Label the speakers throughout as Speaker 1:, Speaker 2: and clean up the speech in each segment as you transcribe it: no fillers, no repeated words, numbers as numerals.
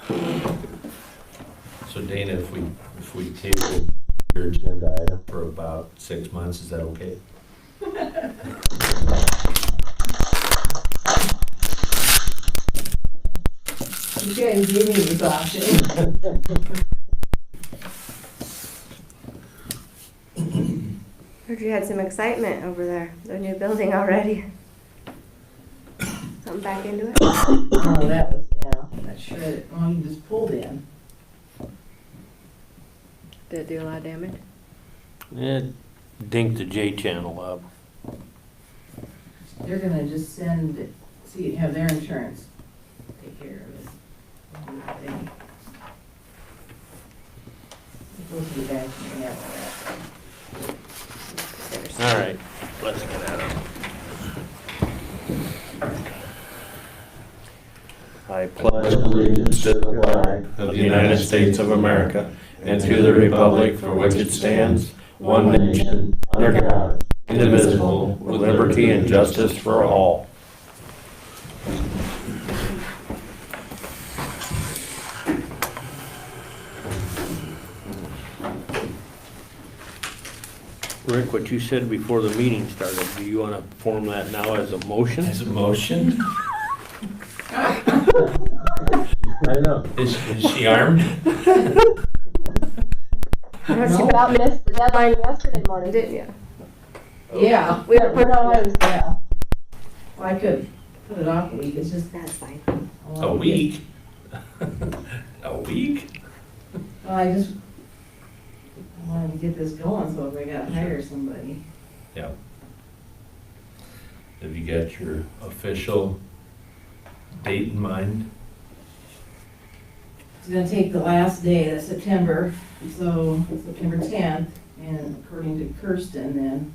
Speaker 1: So Dana, if we table your agenda item for about 6 months, is that okay?
Speaker 2: You guys give me this option.
Speaker 3: Heard you had some excitement over there, the new building already. Something back into it?
Speaker 2: Oh, that was, yeah, that shredded, well, you just pulled in.
Speaker 3: Did it do a lot of damage?
Speaker 4: It dinked the J channel up.
Speaker 2: They're gonna just send, it- see, have their insurance take care of it. Supposed to be back in there.
Speaker 4: All right, let's get at it. I pledge
Speaker 1: allegiance to the flag of the United States of America and to the republic for which it stands, one nation, under God, indivisible, with liberty and justice for all.
Speaker 4: Rick, what you said before the meeting started, do you want to form that now as a motion?
Speaker 1: As a motion?
Speaker 5: I know.
Speaker 1: Is she armed?
Speaker 3: I know she about missed the deadline yesterday morning, didn't you?
Speaker 2: Yeah,
Speaker 3: We were putting
Speaker 2: no, I was, yeah. Well, I could put it off a week, it's just.
Speaker 3: That's fine.
Speaker 1: A week? A week?
Speaker 2: Well, I just wanted to get this going, so if I gotta hire somebody.
Speaker 1: Yeah. Have you got your official date in mind?
Speaker 2: It's gonna take the last day of September, so September 10th, and according to Kirsten, then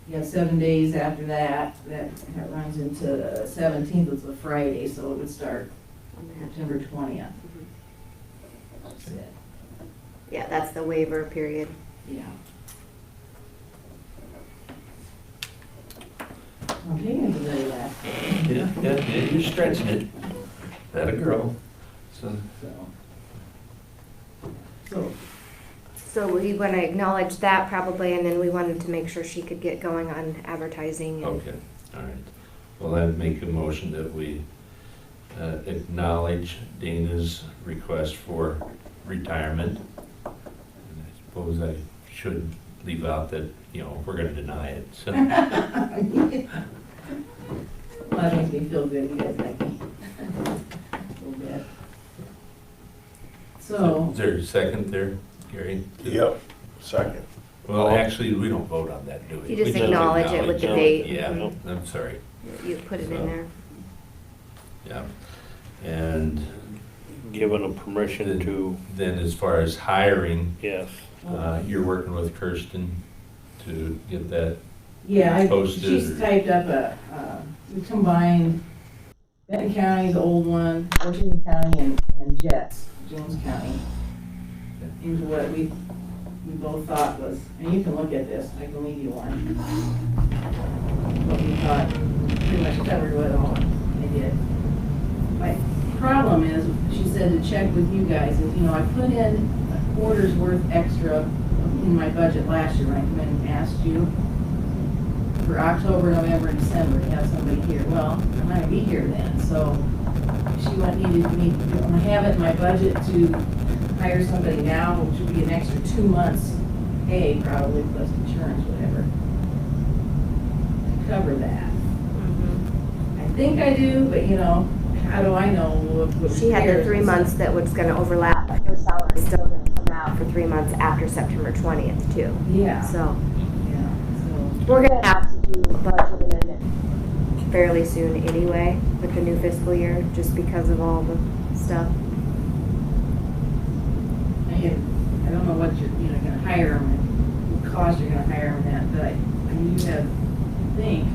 Speaker 2: you have 7 days after that. That runs into the 17th, it's a Friday, so it would start on September 20th. That's it.
Speaker 3: Yeah, that's the waiver period.
Speaker 2: Yeah. I'm taking everybody last,
Speaker 1: Yeah, you're stretching it. That a girl. So,
Speaker 2: so,
Speaker 3: So we want to acknowledge that probably, and then we wanted to make sure she could get going on advertising. And
Speaker 1: okay, all right. Well, I'd make a motion that we acknowledge Dana's request for retirement. And I suppose I should leave out that, we're gonna deny it, so.
Speaker 2: well, that makes me feel good, you guys like me. A little bit. So,
Speaker 1: Is there a second there, Gary?
Speaker 5: Yep, second.
Speaker 1: Well, actually, we don't vote on that, do we?
Speaker 3: You just
Speaker 1: We just
Speaker 3: acknowledge it with the date.
Speaker 1: Yeah,
Speaker 4: Mhm.
Speaker 1: I'm sorry,
Speaker 3: You put it in there.
Speaker 1: yeah. And
Speaker 4: Given them permission to,
Speaker 1: then as far as hiring,
Speaker 4: yes.
Speaker 1: you're working with Kirsten to get that,
Speaker 2: yeah,
Speaker 1: Posted
Speaker 2: she's
Speaker 1: or-
Speaker 2: typed up we combined Benton County, the old one, Washington County, and Jets, Jones County, into what we both thought was, and you can look at this, I can leave you one. What we thought pretty much covered what all they did. My problem is, she said to check with you guys, is, I put in a quarter's worth extra in my budget last year when I came in and asked you for October, November, and December to have somebody here. Well, I'm not gonna be here then, so she needed me, I have it in my budget to hire somebody now, which would be an extra 2 months pay probably, plus insurance, whatever, to cover that. I think I do, but how do I know what
Speaker 3: She had the
Speaker 2: cares?
Speaker 3: 3 months that was going to overlap, but her salary is still going to come out for 3 months after September 20th too.
Speaker 2: Yeah,
Speaker 3: So
Speaker 2: yeah, so,
Speaker 3: we're going to have to do a budget amendment fairly soon anyway with the new fiscal year, just because of all the stuff.
Speaker 2: I don't know what you're, gonna hire them, and what cost you're gonna hire them at, but you have, I think,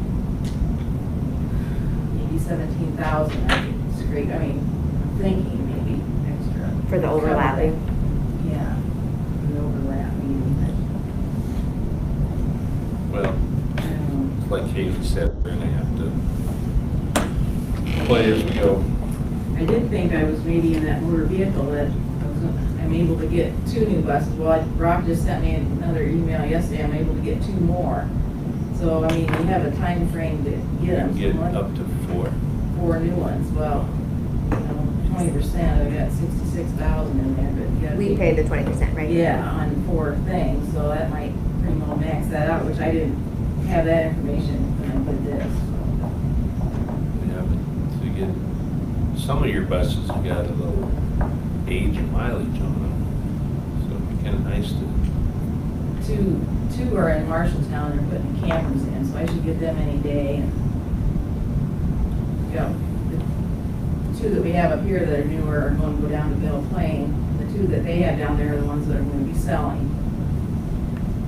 Speaker 2: maybe 17,000, I think, it's great, I'm thinking maybe extra.
Speaker 3: For the overlapping.
Speaker 2: Yeah, the overlapping,
Speaker 1: well,
Speaker 2: but,
Speaker 1: like Katie said, we're gonna have to play as we go.
Speaker 2: I did think I was maybe in that motor vehicle that I'm able to get 2 new buses. Well, Rob just sent me another email yesterday, I'm able to get 2 more. So, I mean, you have a time frame to get them.
Speaker 1: Get up to 4.
Speaker 2: 4 new ones, well, 20%, I got 66,000 in there, but you gotta.
Speaker 3: We paid the 20%, right?
Speaker 2: Yeah, on 4 things, so that might pretty well max that out, which I didn't have that information when I did this.
Speaker 1: Yeah, but to get, some of your buses have got a little age and mileage on them. So it'd be kind of nice to,
Speaker 2: Two are in Marshalltown, they're putting cameras in, so I should get them any day. And the 2 that we have up here that are newer are going to go down to Belle Plaine. The 2 that they have down there are the ones that are going to be selling.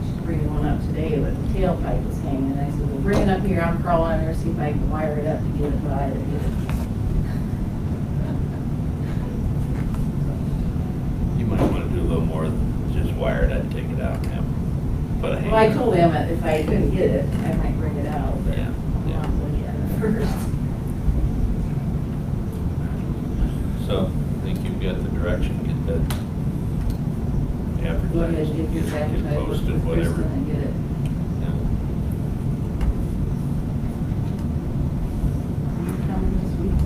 Speaker 2: She's bringing one up today, but the tailpipe was hanging, and I said, well, bring it up here, I'll crawl on there, see if I can wire it up to get it by.
Speaker 1: you might want to do a little more than just wire it up, take it out, and have, put a hanger.
Speaker 2: Well, I told him that if I couldn't get it, I might bring it out, but
Speaker 1: Yeah, yeah.
Speaker 2: I'll look at it first.
Speaker 1: So, I think you've got the direction, get that
Speaker 2: Go ahead,
Speaker 1: advertised,
Speaker 2: get this
Speaker 1: get
Speaker 2: advertised
Speaker 1: posted,
Speaker 2: with
Speaker 1: whatever.
Speaker 2: Kristen and get it.
Speaker 1: Yeah.
Speaker 2: You coming this week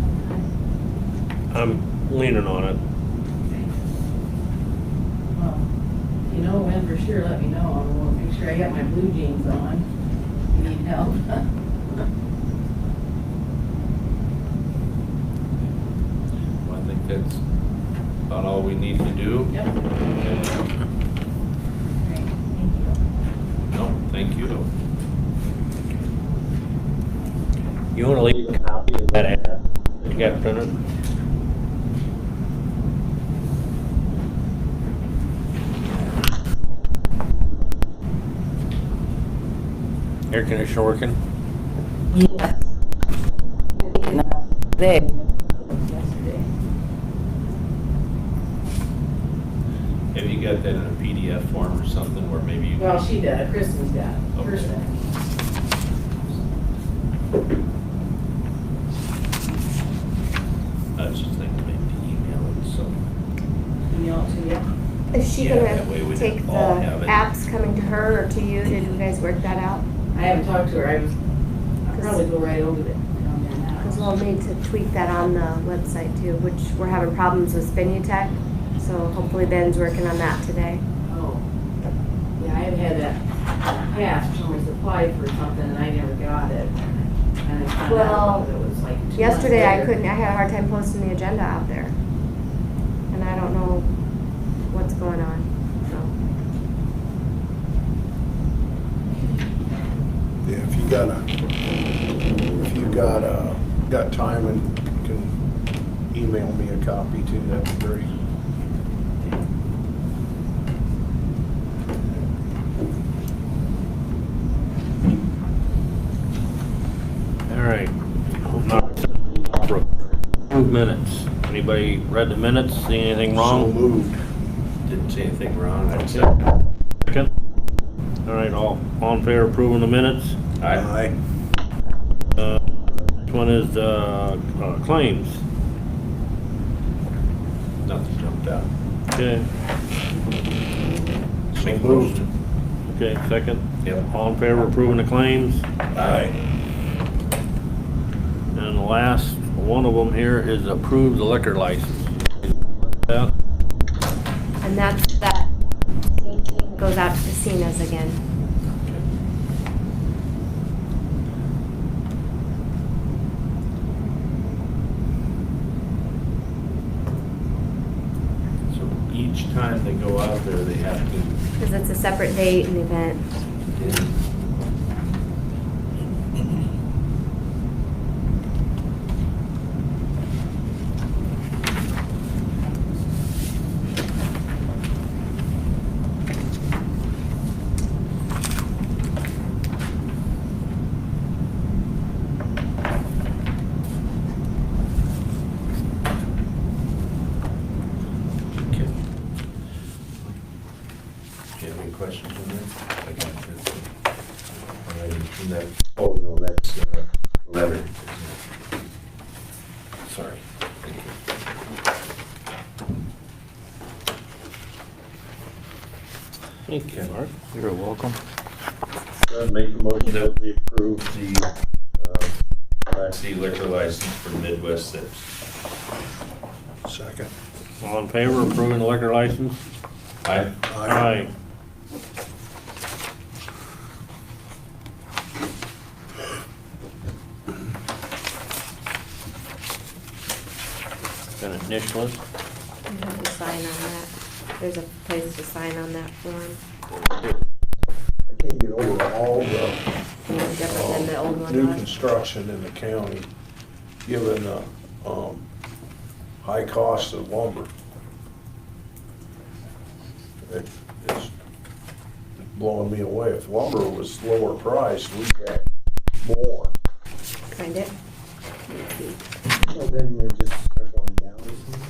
Speaker 2: sometime?
Speaker 4: I'm leaning on it.
Speaker 2: Well, if you know when for sure, let me know. I will make sure I got my blue jeans on. You need help?
Speaker 1: Well, I think that's about all we need to do.
Speaker 2: Yep.
Speaker 1: Okay.
Speaker 2: Great, thank you.
Speaker 1: No, thank you.
Speaker 4: You wanna leave a copy of that ad that you got printed? Air conditioner working?
Speaker 2: Yes. There. Yesterday.
Speaker 1: Have you got that in a PDF form or something where maybe you?
Speaker 2: Well, she did, Kristen's got it.
Speaker 1: Okay.
Speaker 2: Kristen.
Speaker 1: I was just thinking maybe email it, so.
Speaker 2: Email it to you.
Speaker 3: Is she
Speaker 1: Yeah, that way we
Speaker 3: gonna take the
Speaker 1: all have it.
Speaker 3: apps coming to her or to you? Did you guys work that out?
Speaker 2: I haven't talked to her. I'll probably go right over there. Down there now.
Speaker 3: Because we'll need to tweak that on the website too, which we're having problems with Spinutech. So hopefully Ben's working on that today.
Speaker 2: Oh, yeah, I've had that past, someone's applied for something and I never got it. And I found out it was like 2 months
Speaker 3: Yesterday I
Speaker 2: later.
Speaker 3: had a hard time posting the agenda out there. And I don't know what's going on, so.
Speaker 5: Yeah, if you got time and can email me a copy too, that'd be great.
Speaker 4: All right. Approve minutes. Anybody read the minutes? See anything
Speaker 5: So
Speaker 4: wrong?
Speaker 5: moved.
Speaker 1: Didn't say anything wrong.
Speaker 4: Second? All right, all in favor of approving the minutes?
Speaker 5: Aye.
Speaker 4: This one is claims.
Speaker 1: Nothing jumped out.
Speaker 4: Okay,
Speaker 5: So moved.
Speaker 4: okay, second.
Speaker 1: Yep.
Speaker 4: All in favor of approving the claims?
Speaker 1: Aye.
Speaker 4: And the last one of them here is approve the liquor license. Yeah.
Speaker 3: And that's that goes out to casinos again.
Speaker 1: So each time they go out there, they have to.
Speaker 3: Because it's a separate date and event.
Speaker 1: Okay. Do you have any questions on that? I got this. All right, from that, oh, no, that's letter. Sorry. Thank you.
Speaker 4: Thank you, Mark.
Speaker 6: You're welcome.
Speaker 5: Make the motion that we approve the,
Speaker 7: Class C liquor license for Midwest Sips.
Speaker 5: second.
Speaker 4: All in favor of approving the liquor license?
Speaker 7: Aye.
Speaker 4: Aye. Got an initial list?
Speaker 3: You have to sign on that. There's a place to sign on that form.
Speaker 5: I can't get over all the
Speaker 3: Different than the old one
Speaker 5: new
Speaker 3: was.
Speaker 5: construction in the county, given the, high cost of lumber. It's blowing me away. If lumber was lower priced, we'd get more.
Speaker 3: Find it? Let's see.
Speaker 8: Well, then you just start going down, isn't it?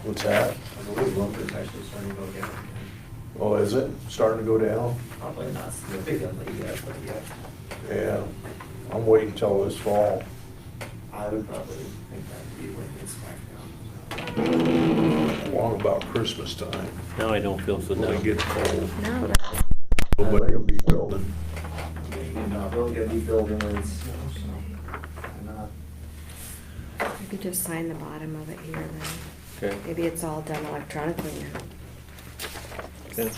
Speaker 5: What's that?
Speaker 8: I believe lumber's actually starting to go down again.
Speaker 5: Oh, is it starting to go down?
Speaker 8: Probably not significantly yet, but yeah,
Speaker 5: Yeah, I'm waiting till this fall.
Speaker 8: I would probably think that'd be when it gets back down.
Speaker 5: Long about Christmas time,
Speaker 4: Now I don't feel so
Speaker 5: when it
Speaker 4: dumb.
Speaker 5: gets cold.
Speaker 3: No, that's,
Speaker 5: Nobody will be building.
Speaker 8: You're not really gonna be building when it's snow, so. Why not?
Speaker 3: you could just sign the bottom of it here then.
Speaker 4: Okay.
Speaker 3: Maybe it's all done electronically now.
Speaker 4: Okay.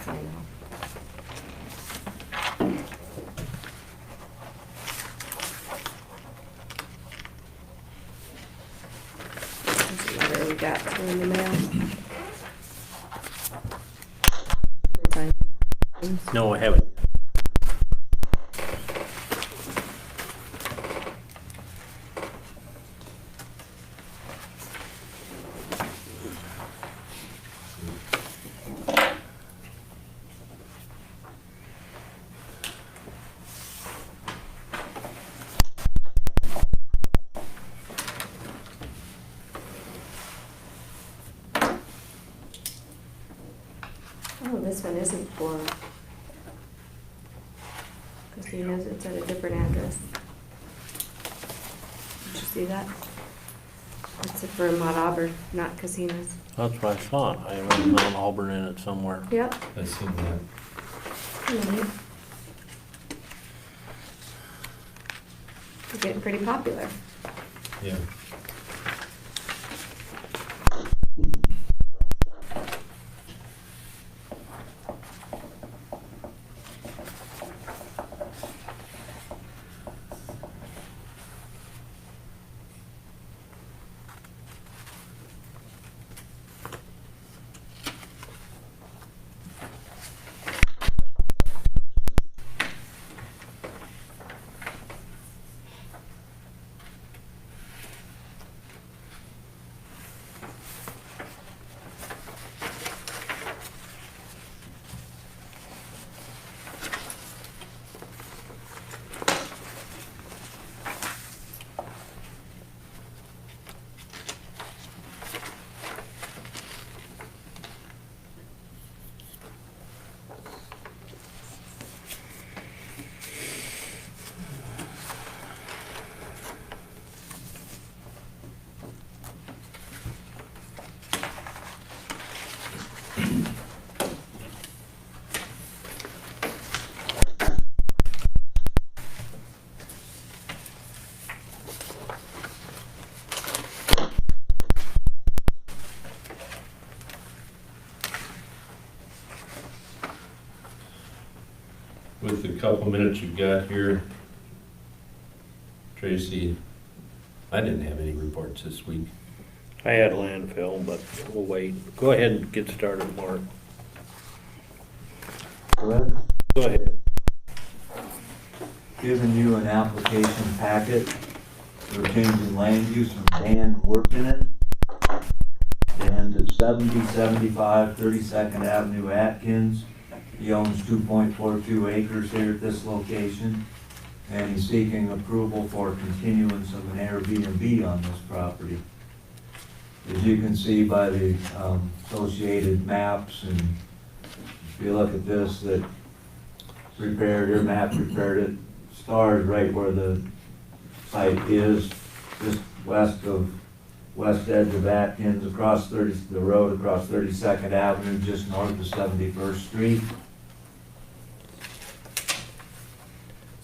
Speaker 3: Sign off. There's a letter we got through in the mail. Sign.
Speaker 4: No, I haven't.
Speaker 3: Oh, this one isn't for casinos, it's at a different address. Did you see that? It's for Mount Auburn, not casinos.
Speaker 4: That's what I thought. I wrote Mount Auburn in it somewhere.
Speaker 3: Yep.
Speaker 7: I seen that.
Speaker 3: Mhm. They're getting pretty popular.
Speaker 7: Yeah. With the couple minutes you've got here, Tracy, I didn't have any reports this week.
Speaker 4: I had landfill, but we'll wait. Go ahead and get started, Mark.
Speaker 6: Well,
Speaker 4: Go ahead.
Speaker 6: giving you an application packet for changing land use from Dan working it. Dan to 7075 32nd Avenue, Atkins. He owns 2.42 acres here at this location, and he's seeking approval for continuance of an Airbnb on this property. As you can see by the associated maps, and if you look at this, that prepared, your map prepared it, stars right where the site is, just west edge of Atkins, across the road across 32nd Avenue, just north of 71st Street.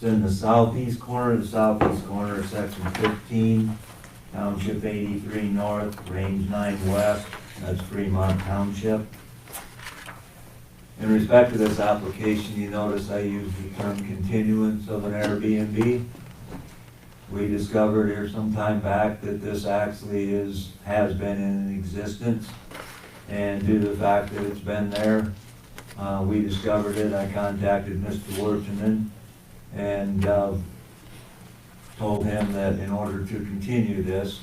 Speaker 6: It's in the southeast corner of section 15, township 83 north, range 9 west, that's Fremont Township. In respect to this application, you notice I used the term continuance of an Airbnb. We discovered here some time back that this actually has been in existence, and due to the fact that it's been there, we discovered it. I contacted Mr. Wertman and told him that in order to continue this,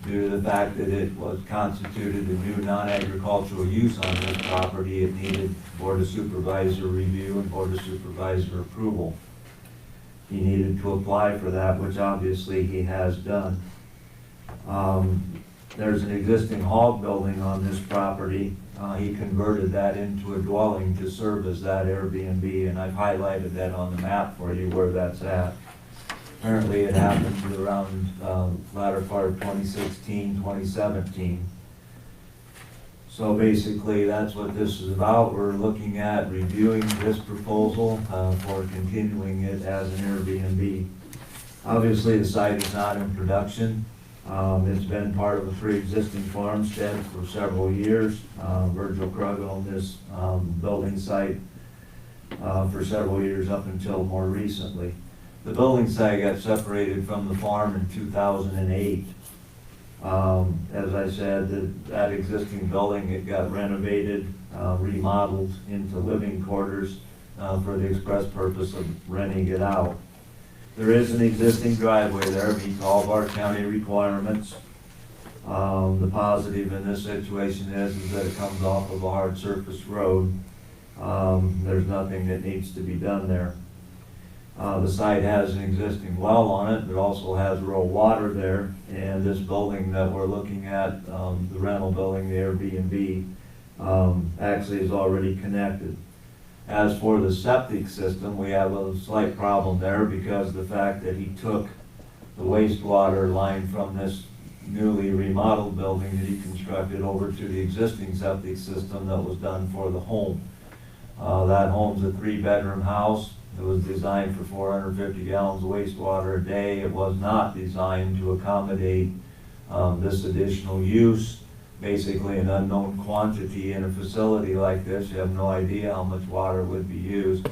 Speaker 6: due to the fact that it was constituted a new non-agricultural use on this property, it needed Board of Supervisor review and Board of Supervisor approval. He needed to apply for that, which obviously he has done. There's an existing hog building on this property. He converted that into a dwelling to serve as that Airbnb, and I've highlighted that on the map for you where that's at. Apparently it happened around latter part of 2016, 2017. So basically that's what this is about. We're looking at reviewing this proposal for continuing it as an Airbnb. Obviously the site is not in production. It's been part of a pre-existing farmstead for several years. Virgil Krug owned this building site for several years up until more recently. The building site got separated from the farm in 2008. As I said, that existing building, it got renovated, remodeled into living quarters for the express purpose of renting it out. There is an existing driveway there, meets all of our county requirements. The positive in this situation is that it comes off of a hard surface road. There's nothing that needs to be done there. The site has an existing well on it, but also has rural water there, and this building that we're looking at, the rental building, the Airbnb, actually is already connected. As for the septic system, we have a slight problem there because the fact that he took the wastewater line from this newly remodeled building that he constructed over to the existing septic system that was done for the home. That home's a 3-bedroom house. It was designed for 450 gallons of wastewater a day. It was not designed to accommodate this additional use. Basically an unknown quantity in a facility like this. You have no idea how much water would be used.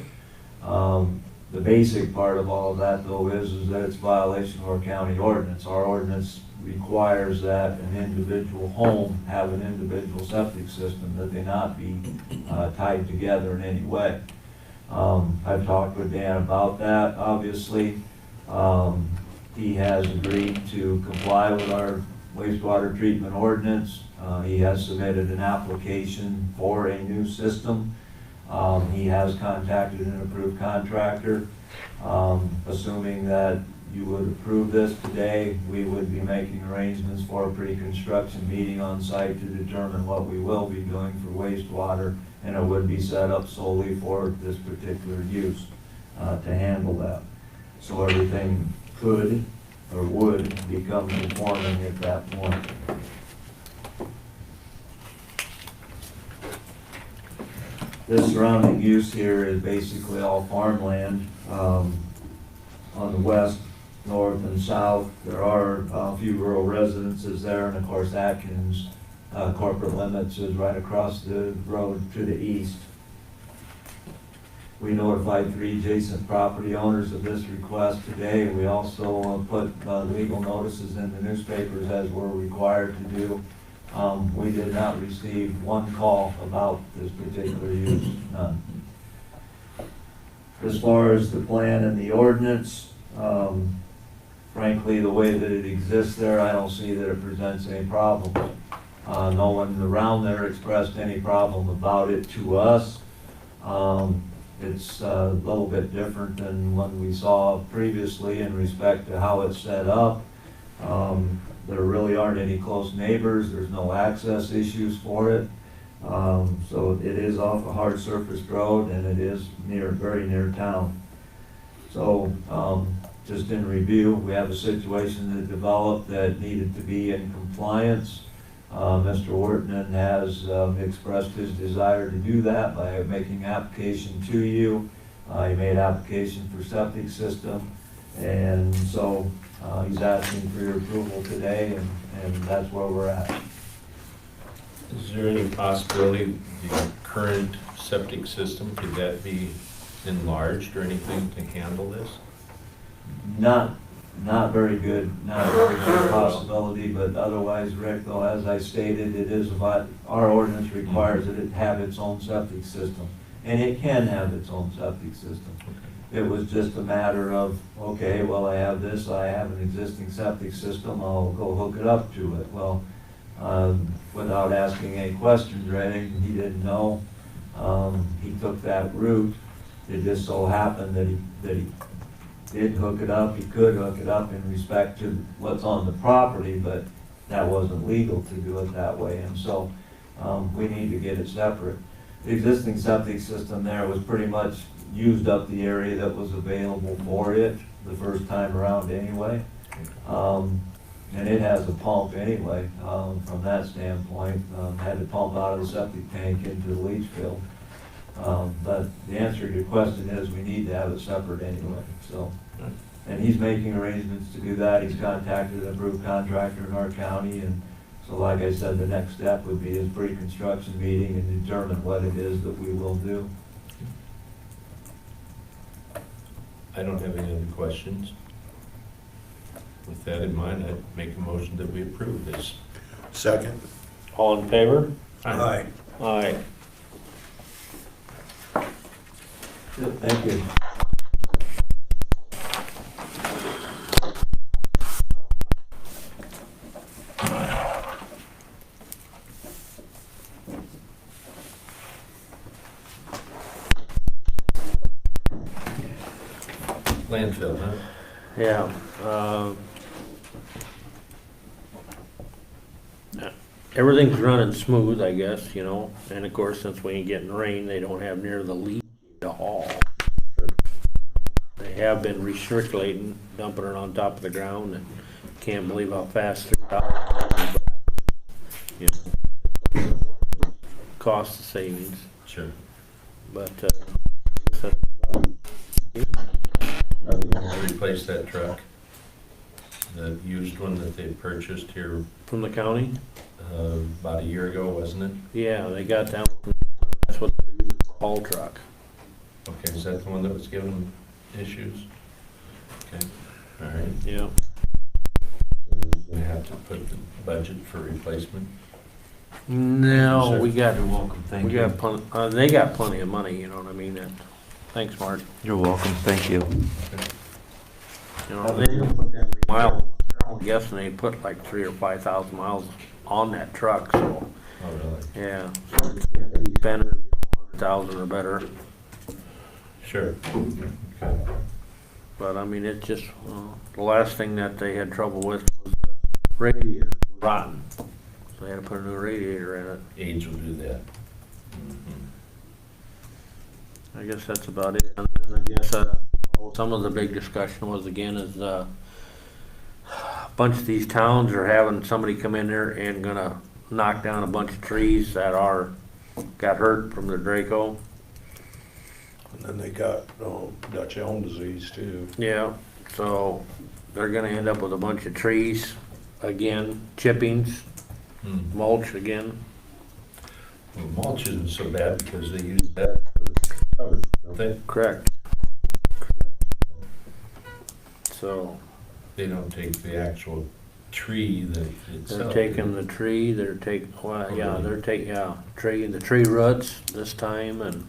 Speaker 6: The basic part of all of that though is that it's a violation of our county ordinance. Our ordinance requires that an individual home have an individual septic system, that they not be tied together in any way. I've talked with Dan about that, obviously. He has agreed to comply with our wastewater treatment ordinance. He has submitted an application for a new system. He has contacted an approved contractor. Assuming that you would approve this today, we would be making arrangements for a pre-construction meeting on site to determine what we will be doing for wastewater, and it would be set up solely for this particular use to handle that. So everything could or would become conforming at that point. This surrounding use here is basically all farmland on the west, north, and south. There are a few rural residences there, and of course Atkins corporate limits is right across the road to the east. We notified 3 adjacent property owners of this request today. We also put legal notices in the newspapers as we're required to do. We did not receive one call about this particular use, none. As far as the plan and the ordinance, frankly, the way that it exists there, I don't see that it presents any problems. No one around there expressed any problem about it to us. It's a little bit different than what we saw previously in respect to how it's set up. There really aren't any close neighbors. There's no access issues for it. So it is off a hard surface road, and it is very near town. So just in review, we have a situation that developed that needed to be in compliance. Mr. Wertman has expressed his desire to do that by making application to you. He made application for septic system, and so he's asking for your approval today, and that's where we're at.
Speaker 7: Is there any possibility the current septic system, could that be enlarged or anything to handle this?
Speaker 6: Not very good, not a very good possibility, but otherwise, Rick, though, as I stated, it is about, our ordinance requires that it have its own septic system, and it can have its own septic system. It was just a matter of, okay, well, I have this, I have an existing septic system, I'll go hook it up to it. Well, without asking any questions or anything, he didn't know. He took that route. It just so happened that he did hook it up. He could hook it up in respect to what's on the property, but that wasn't legal to do it that way. And so we need to get it separate. The existing septic system there was pretty much used up the area that was available for it the first time around anyway. And it has a pump anyway, from that standpoint. Had to pump out of the septic tank into the leach field. But the answer to your question is we need to have it separate anyway, so. And he's making arrangements to do that. He's contacted an approved contractor in our county, and so like I said, the next step would be his pre-construction meeting and determine what it is that we will do.
Speaker 7: I don't have any other questions. With that in mind, I'd make a motion that we approve this.
Speaker 5: Second.
Speaker 4: All in favor?
Speaker 5: Aye.
Speaker 4: Aye.
Speaker 6: Thank you.
Speaker 7: Landfill, huh?
Speaker 4: Yeah. Everything's running smooth, I guess, you know, and of course, since we ain't getting rain, they don't have near the leak to haul. They have been recirculating, dumping it on top of the ground, and can't believe how fast they're out. You know, cost savings,
Speaker 7: Sure.
Speaker 4: but,
Speaker 7: Are we gonna replace that truck? The used one that they purchased here
Speaker 4: from the county,
Speaker 7: about a year ago, wasn't it?
Speaker 4: yeah, they got that one. That's what they're using, a haul truck.
Speaker 7: Okay, is that the one that was giving them issues? Okay, all right.
Speaker 4: Yeah.
Speaker 7: We have to put the budget for replacement.
Speaker 4: No,
Speaker 7: Sure.
Speaker 4: we got,
Speaker 6: You're welcome, thank
Speaker 4: we
Speaker 6: you.
Speaker 4: got they got plenty of money, you know what I mean? Thanks, Mark.
Speaker 6: You're welcome, thank you.
Speaker 4: You know, they didn't put that many miles, I'm guessing they put like 3,000 or 5,000 miles on that truck, so,
Speaker 7: Oh, really?
Speaker 4: yeah. So they spend 100,000 or better,
Speaker 7: Sure. Okay.
Speaker 4: but I mean, it's just, the last thing that they had trouble with was the radiator rotten. So they had to put a new radiator in it.
Speaker 7: Age will do that.
Speaker 4: I guess that's about it. And then I guess, some of the big discussion was again is, a bunch of these towns are having somebody come in there and gonna knock down a bunch of trees that got hurt from the Draco.
Speaker 5: And then they got Dutch elm disease too.
Speaker 4: Yeah, so they're gonna end up with a bunch of trees again, chippings, mulch again.
Speaker 7: Well, mulch isn't so bad because they use that for cover, don't they?
Speaker 4: Correct. So
Speaker 7: They don't take the actual tree that itself.
Speaker 4: they're taking the tree, they're taking, well, yeah, they're taking, yeah, the tree roots this time and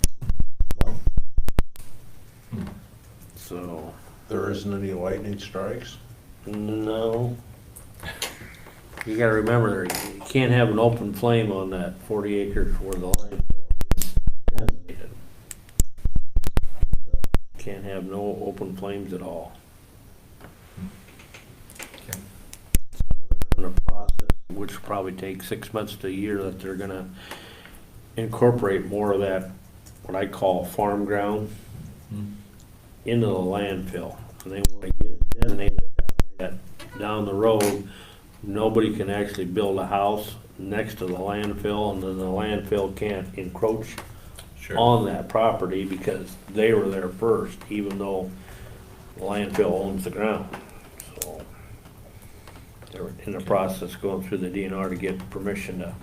Speaker 4: so,
Speaker 5: There isn't any lightning strikes?
Speaker 4: no. You gotta remember, you can't have an open flame on that 40 acres where the line is designated. Can't have no open flames at all.
Speaker 7: Okay.
Speaker 4: In a process, which will probably take 6 months to a year, that they're gonna incorporate more of that, what I call farm ground, into the landfill. And they wanna get it designated that down the road, nobody can actually build a house next to the landfill, and then the landfill can't encroach
Speaker 7: Sure.
Speaker 4: on that property because they were there first, even though the landfill owns the ground. So they're in the process going through the DNR to get permission to.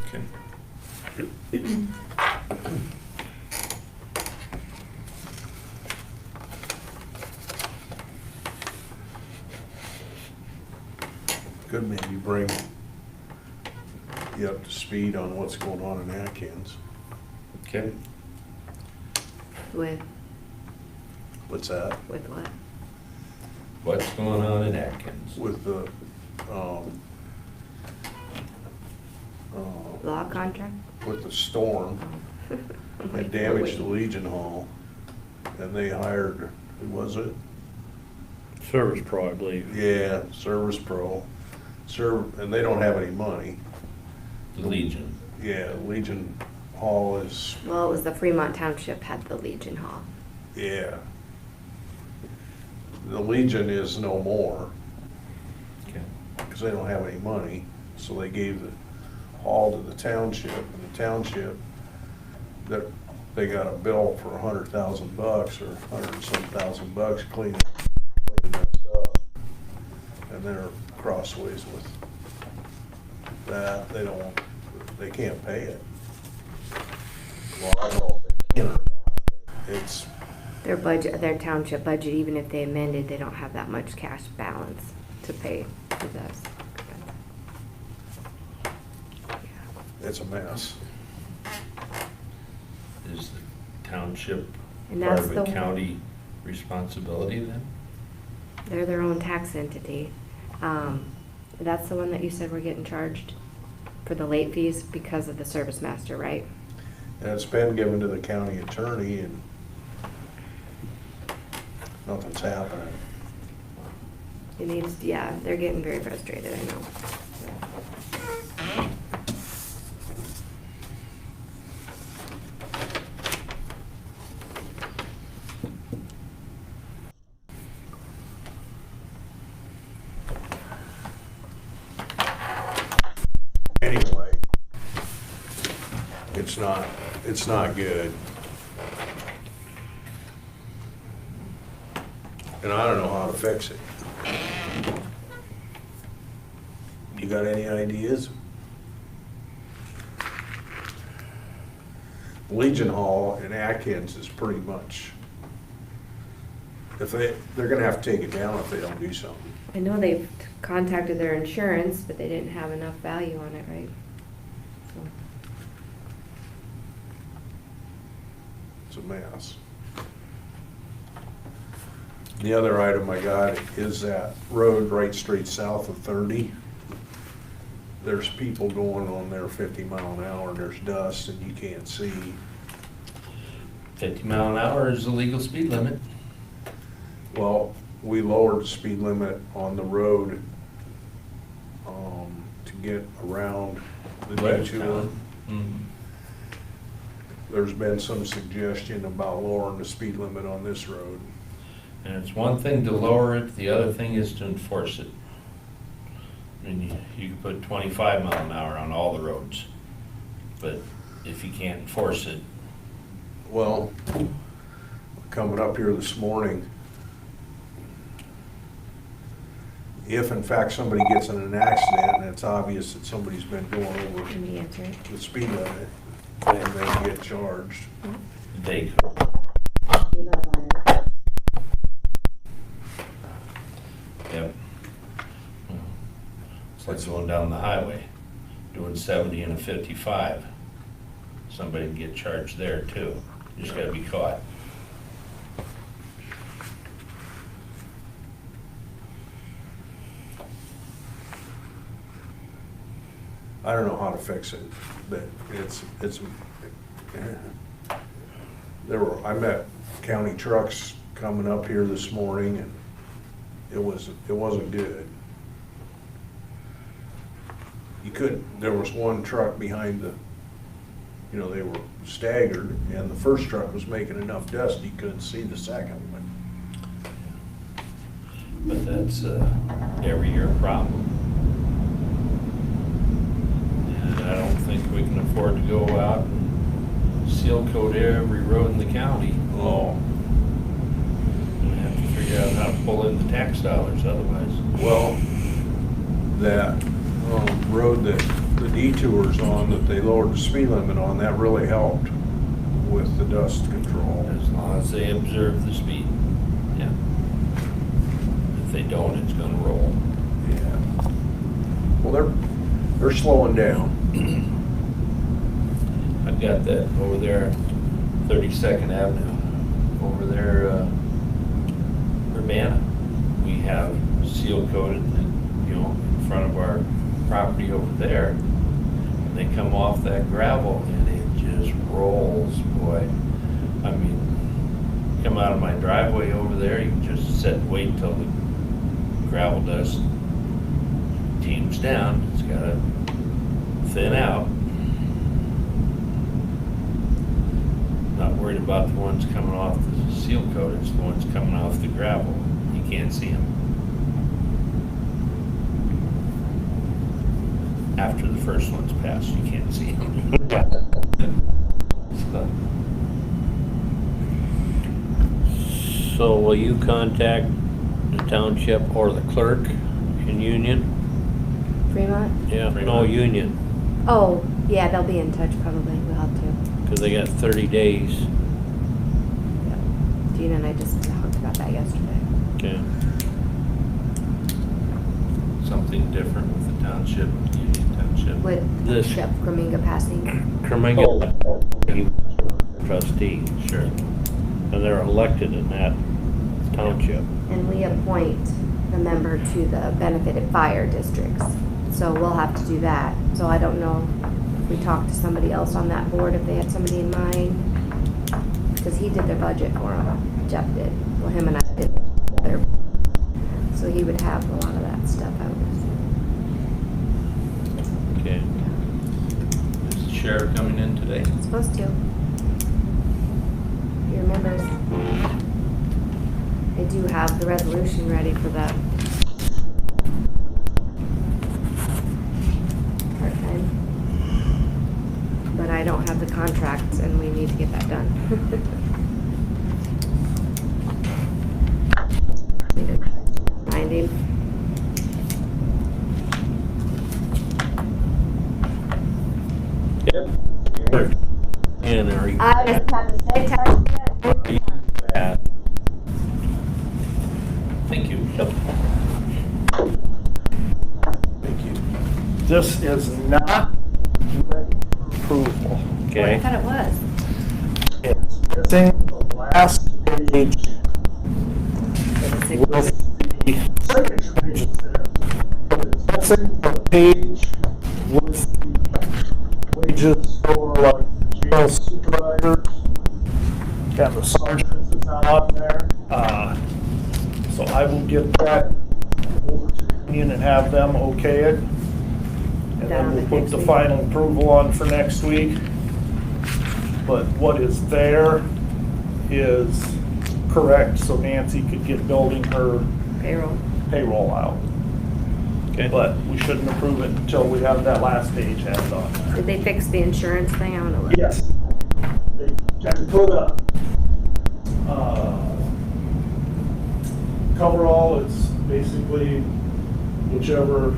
Speaker 7: Okay.
Speaker 5: Could maybe bring you up to speed on what's going on in Atkins.
Speaker 7: Okay.
Speaker 3: With
Speaker 5: What's that?
Speaker 3: what?
Speaker 7: What's going on in Atkins?
Speaker 5: With the,
Speaker 3: Law contract?
Speaker 5: with the storm. They damaged the Legion Hall, and they hired, who was it?
Speaker 4: Service Pro, I believe.
Speaker 5: Yeah, Service Pro. And they don't have any money.
Speaker 7: The Legion.
Speaker 5: Yeah, Legion Hall is,
Speaker 3: Well, it was the Fremont Township had the Legion Hall.
Speaker 5: yeah. The Legion is no more,
Speaker 7: Okay.
Speaker 5: because they don't have any money, so they gave the hall to the township, and the township, that, they got a bill for $100,000 or $100-some-thousand cleaning that stuff. And they're crossways with that, they can't pay it. Well, I don't know if they can or not. It's,
Speaker 3: Their budget, their township budget, even if they amended, they don't have that much cash balance to pay for this.
Speaker 5: it's a mess.
Speaker 7: Is the township
Speaker 3: And
Speaker 7: part
Speaker 3: that's
Speaker 7: of a
Speaker 3: the-
Speaker 7: county responsibility then?
Speaker 3: They're their own tax entity. That's the one that you said we're getting charged for the late fees because of the service master, right?
Speaker 5: And it's been given to the county attorney, and nothing's happening.
Speaker 3: It needs, yeah, they're getting very frustrated, I know.
Speaker 5: Anyway, it's not good. And I don't know how to fix it. You got any ideas? Legion Hall in Atkins is pretty much, they're gonna have to take it down if they don't do something.
Speaker 3: I know they've contacted their insurance, but they didn't have enough value on it, right? So,
Speaker 5: It's a mess. The other item I got is that road right straight south of 30. There's people going on there 50 mile an hour, and there's dust, and you can't see.
Speaker 7: 50 mile an hour is the legal speed limit.
Speaker 5: Well, we lowered the speed limit on the road to get around the detour.
Speaker 7: Mhm.
Speaker 5: There's been some suggestion about lowering the speed limit on this road.
Speaker 7: And it's one thing to lower it, the other thing is to enforce it. I mean, you can put 25 mile an hour on all the roads, but if you can't enforce it,
Speaker 5: Well, coming up here this morning, if in fact somebody gets in an accident and it's obvious that somebody's been going over
Speaker 3: can we answer it?
Speaker 5: the speed limit, then they get charged.
Speaker 7: they could. Yep. It's like going down the highway, doing 70 and a 55. Somebody can get charged there too. You just gotta be caught.
Speaker 5: I don't know how to fix it, but I met county trucks coming up here this morning, and it wasn't good. There was one truck behind they were staggered, and the first truck was making enough dust you couldn't see the second one.
Speaker 7: But that's every year problem. And I don't think we can afford to go out and seal coat every road in the county.
Speaker 5: Oh,
Speaker 7: We have to figure out how to pull in the tax dollars otherwise.
Speaker 5: well, that road that the detours on, that they lowered the speed limit on, that really helped with the dust control.
Speaker 7: As long as they observe the speed, yeah. If they don't, it's gonna roll.
Speaker 5: Yeah. Well, they're slowing down.
Speaker 7: I've got that over there, 32nd Avenue, over there, Urbana. We have seal coated, you know, in front of our property over there. And they come off that gravel and it just rolls, boy. I mean, come out of my driveway over there, you can just sit and wait till the gravel dust teams down. It's gotta thin out. Not worried about the ones coming off the seal coat, it's the ones coming off the gravel. You can't see them. After the first one's passed, you can't see them.
Speaker 4: So will you contact the township or the clerk in Union?
Speaker 3: Fremont?
Speaker 4: Yeah, no,
Speaker 7: Fremont.
Speaker 4: Union,
Speaker 3: Oh, yeah, they'll be in touch probably. We'll have to.
Speaker 4: because they got 30 days.
Speaker 3: Yeah. Gina and I just talked about that yesterday.
Speaker 4: Okay.
Speaker 7: Something different with the township, Union Township.
Speaker 3: With
Speaker 4: This-
Speaker 3: Shep Gramminga passing.
Speaker 4: Kerminga, he was trustee,
Speaker 7: Sure.
Speaker 4: and they're elected in that township.
Speaker 3: And we appoint a member to the benefited fire districts. So we'll have to do that. So I don't know if we talked to somebody else on that board, if they had somebody in mind. Because he did their budget for them. Jeff did. Well, him and I did their. So he would have a lot of that stuff out.
Speaker 4: Okay.
Speaker 7: Is the sheriff coming in today?
Speaker 3: Supposed to. He remembers. I do have the resolution ready for the part-time. But I don't have the contracts and we need to get that done. Need to find him.
Speaker 4: And are you
Speaker 3: I just have to say,
Speaker 4: at?
Speaker 7: Thank you.
Speaker 5: Thank you.
Speaker 9: This is not approval.
Speaker 3: I
Speaker 4: Okay,
Speaker 3: thought it was.
Speaker 9: It's missing the last page with the signature pages there. But it's missing the page with the wages for like the jail supervisors. And the sergeants is not on there. So I will get that over to the union and have them okay it. And then we'll put the final approval on for next week. But what is there is correct, so Nancy could get building her payroll out.
Speaker 4: okay.
Speaker 9: But we shouldn't approve it until we have that last page added on there.
Speaker 3: Did they fix the insurance thing? I want to look.
Speaker 9: Yes. They can put a, coverall is basically whichever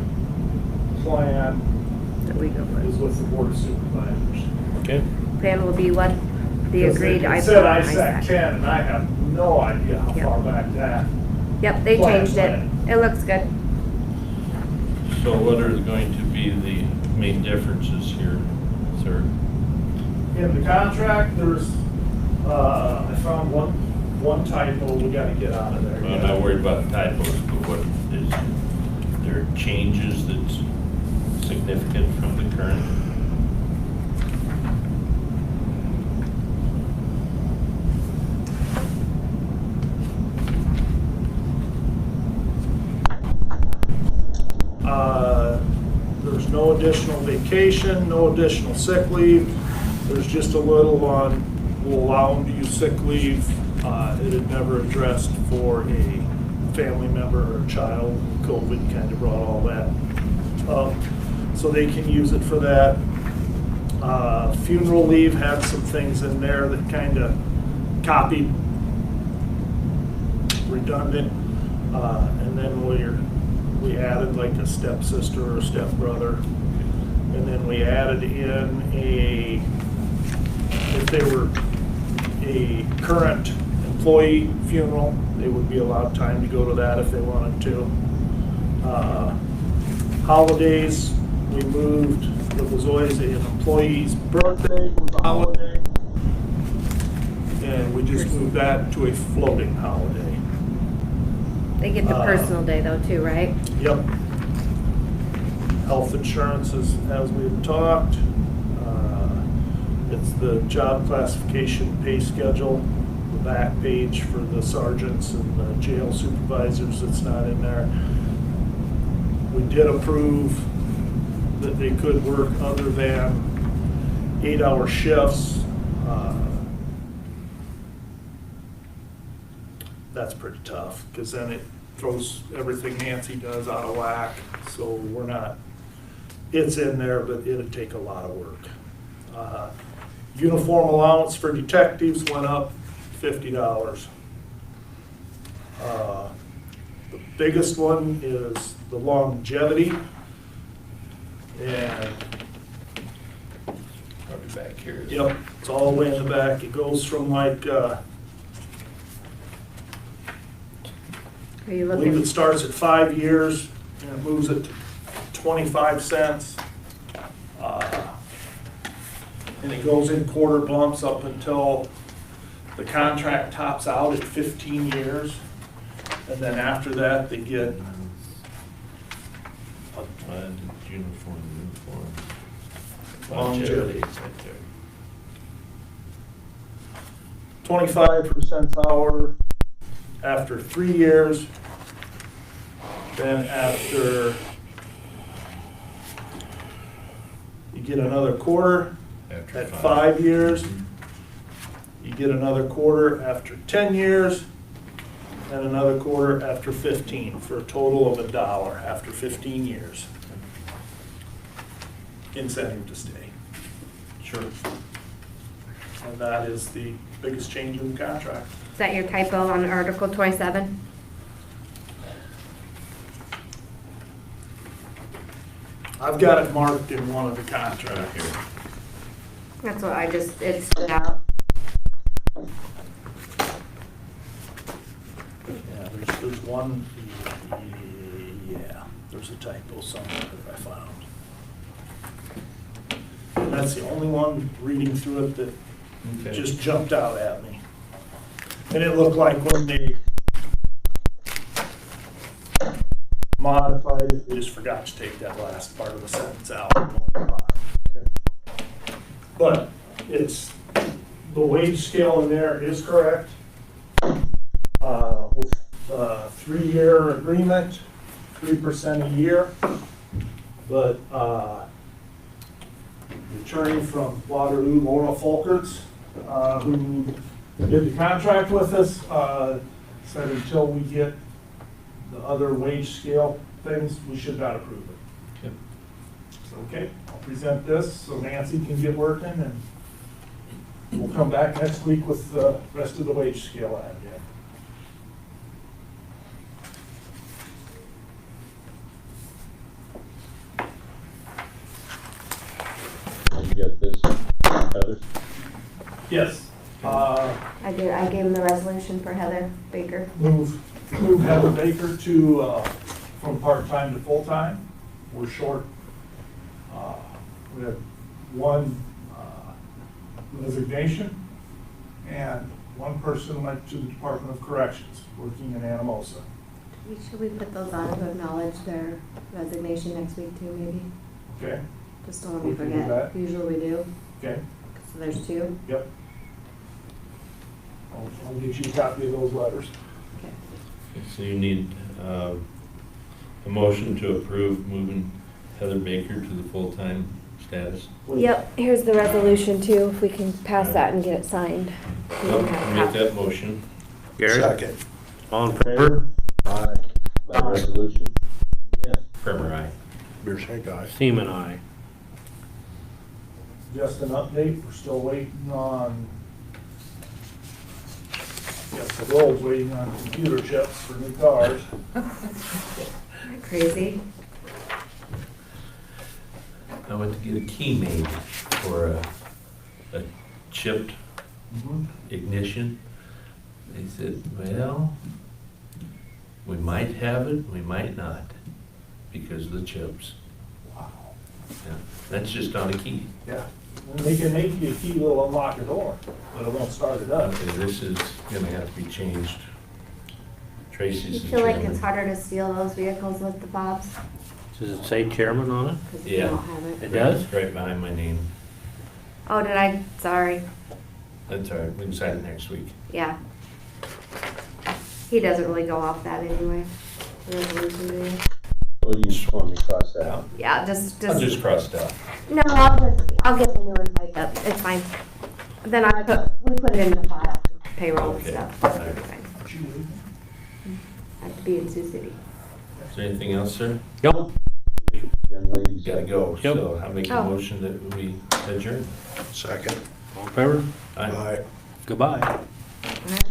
Speaker 9: plan
Speaker 3: That we go
Speaker 9: is
Speaker 3: with.
Speaker 9: with the board of supervisors.
Speaker 4: Okay.
Speaker 3: Plan will be what? The agreed.
Speaker 9: It said ISAC 10, and I have no idea how
Speaker 3: Yep.
Speaker 9: far back that.
Speaker 3: Yep, they
Speaker 9: Plan,
Speaker 3: changed it.
Speaker 9: plan.
Speaker 3: It looks good.
Speaker 7: So what are going to be the main differences here, sir?
Speaker 9: In the contract, there's, I found one typo we gotta get out of there.
Speaker 7: I'm not worried about the typos, but what is, there changes that's significant from the current?
Speaker 9: There's no additional vacation, no additional sick leave. There's just a little on, we'll allow them to use sick leave. It had never addressed for a family member or child. COVID kind of brought all that up. so they can use it for that. Funeral leave had some things in there that kind of copied, redundant, and then we added like a stepsister or stepbrother, and then we added in if they were a current employee funeral, they would be allowed time to go to that if they wanted to. Holidays, we moved, it was always an employee's birthday was a holiday, and we just moved that to a floating holiday.
Speaker 3: They get the personal day though too, right?
Speaker 9: Yep. Health insurance is, as we had talked. It's the job classification pay schedule, the back page for the sergeants and the jail supervisors that's not in there. We did approve that they could work other than 8-hour shifts. That's pretty tough, because then it throws everything Nancy does out of whack. So we're not, it's in there, but it'd take a lot of work. Uniform allowance for detectives went up $50. The biggest one is the longevity. And
Speaker 7: Probably back here.
Speaker 9: yep, it's all the way in the back. It goes from like,
Speaker 3: Are you
Speaker 9: I believe
Speaker 3: looking?
Speaker 9: it starts at 5 years and it moves it to 25 cents. And it goes in quarter bumps up until the contract tops out at 15 years. And then after that, they get
Speaker 7: Uniform.
Speaker 9: Longevity.
Speaker 7: Right there.
Speaker 9: 25% hour after 3 years. Then after, you get another quarter
Speaker 7: After
Speaker 9: at 5 years. You get another quarter after 10 years, and another quarter after 15, for a total of $1 after 15 years. Incentive to stay.
Speaker 7: Sure.
Speaker 9: And that is the biggest change in the contract.
Speaker 3: Is that your typo on Article 27?
Speaker 9: I've got it marked in one of the contracts.
Speaker 7: Here.
Speaker 3: That's what it stood out.
Speaker 9: Yeah, there's one, yeah, there's a typo somewhere that I found. And that's the only one reading through it that
Speaker 7: Okay.
Speaker 9: just jumped out at me. And it looked like when they modified it, they just forgot to take that last part of the sentence out. But it's, the wage scale in there is correct. With a 3-year agreement, 3% a year. But the attorney from Waterloo, Laura Folkerts, who did the contract with us, said until we get the other wage scale things, we should not approve it.
Speaker 7: Yep.
Speaker 9: So, okay, I'll present this so Nancy can get working, and we'll come back next week with the rest of the wage scale added in.
Speaker 1: You get this, Heather?
Speaker 9: Yes.
Speaker 3: I did, I gave him the resolution for Heather Baker.
Speaker 9: Move Heather Baker to, from part-time to full-time. We're short. We have one resignation, and one person went to the Department of Corrections, working in Anamosa.
Speaker 3: Should we put those on to acknowledge their resignation next week too, maybe?
Speaker 9: Okay?
Speaker 3: Just don't let me
Speaker 9: We can do
Speaker 3: forget.
Speaker 9: that.
Speaker 3: Usually we do.
Speaker 9: Okay?
Speaker 3: So there's 2.
Speaker 9: Yep. I'll get you a copy of those letters.
Speaker 3: Okay.
Speaker 7: So you need a motion to approve moving Heather Baker to the full-time status.
Speaker 3: Yep, here's the resolution too, if we can pass that and get it signed.
Speaker 7: I'll make that motion.
Speaker 4: Gary,
Speaker 5: Second.
Speaker 4: all in favor?
Speaker 5: Aye.
Speaker 1: By resolution?
Speaker 7: Primer, aye.
Speaker 5: Beer shed guy.
Speaker 4: Seaman eye.
Speaker 9: Just an update, we're still waiting on, yes, the world's waiting on computer chips for new cars.
Speaker 3: Crazy.
Speaker 7: I went to get a key made for a chipped ignition. They said, well, we might have it, we might not, because of the chips.
Speaker 9: Wow.
Speaker 7: Yeah, that's just on a key.
Speaker 9: Yeah. They can make you a key that'll unlock the door, but it won't start it up.
Speaker 7: Okay, this is gonna have to be changed.
Speaker 3: You
Speaker 7: Tracy's the
Speaker 3: feel like
Speaker 7: chairman.
Speaker 3: it's harder to steal those vehicles with the fobs?
Speaker 4: Does it say chairman on it?
Speaker 3: Because you
Speaker 7: Yeah.
Speaker 3: don't have it.
Speaker 4: It does?
Speaker 7: Right behind my name.
Speaker 3: Oh, did I? Sorry.
Speaker 7: That's all right, we can sign it next week.
Speaker 3: Yeah. He doesn't really go off that anyway. The resolution meeting.
Speaker 6: Well, you just want me to cross that out.
Speaker 3: Yeah, just.
Speaker 7: I'll just cross it out.
Speaker 3: No, I'll get the new one typed up. It's fine. Then we put it in the file, payroll and
Speaker 7: Okay.
Speaker 3: stuff.
Speaker 7: All right.
Speaker 3: It's fine. I have to be in Sioux City.
Speaker 7: Is there anything else, sir?
Speaker 4: Nope.
Speaker 6: Young ladies.
Speaker 7: Gotta go,
Speaker 4: Yep.
Speaker 7: so I'll make a
Speaker 3: Oh.
Speaker 7: motion that we adjourn.
Speaker 5: Second.
Speaker 4: All in favor?
Speaker 7: Aye.
Speaker 5: Aye.
Speaker 4: Goodbye.
Speaker 3: All right.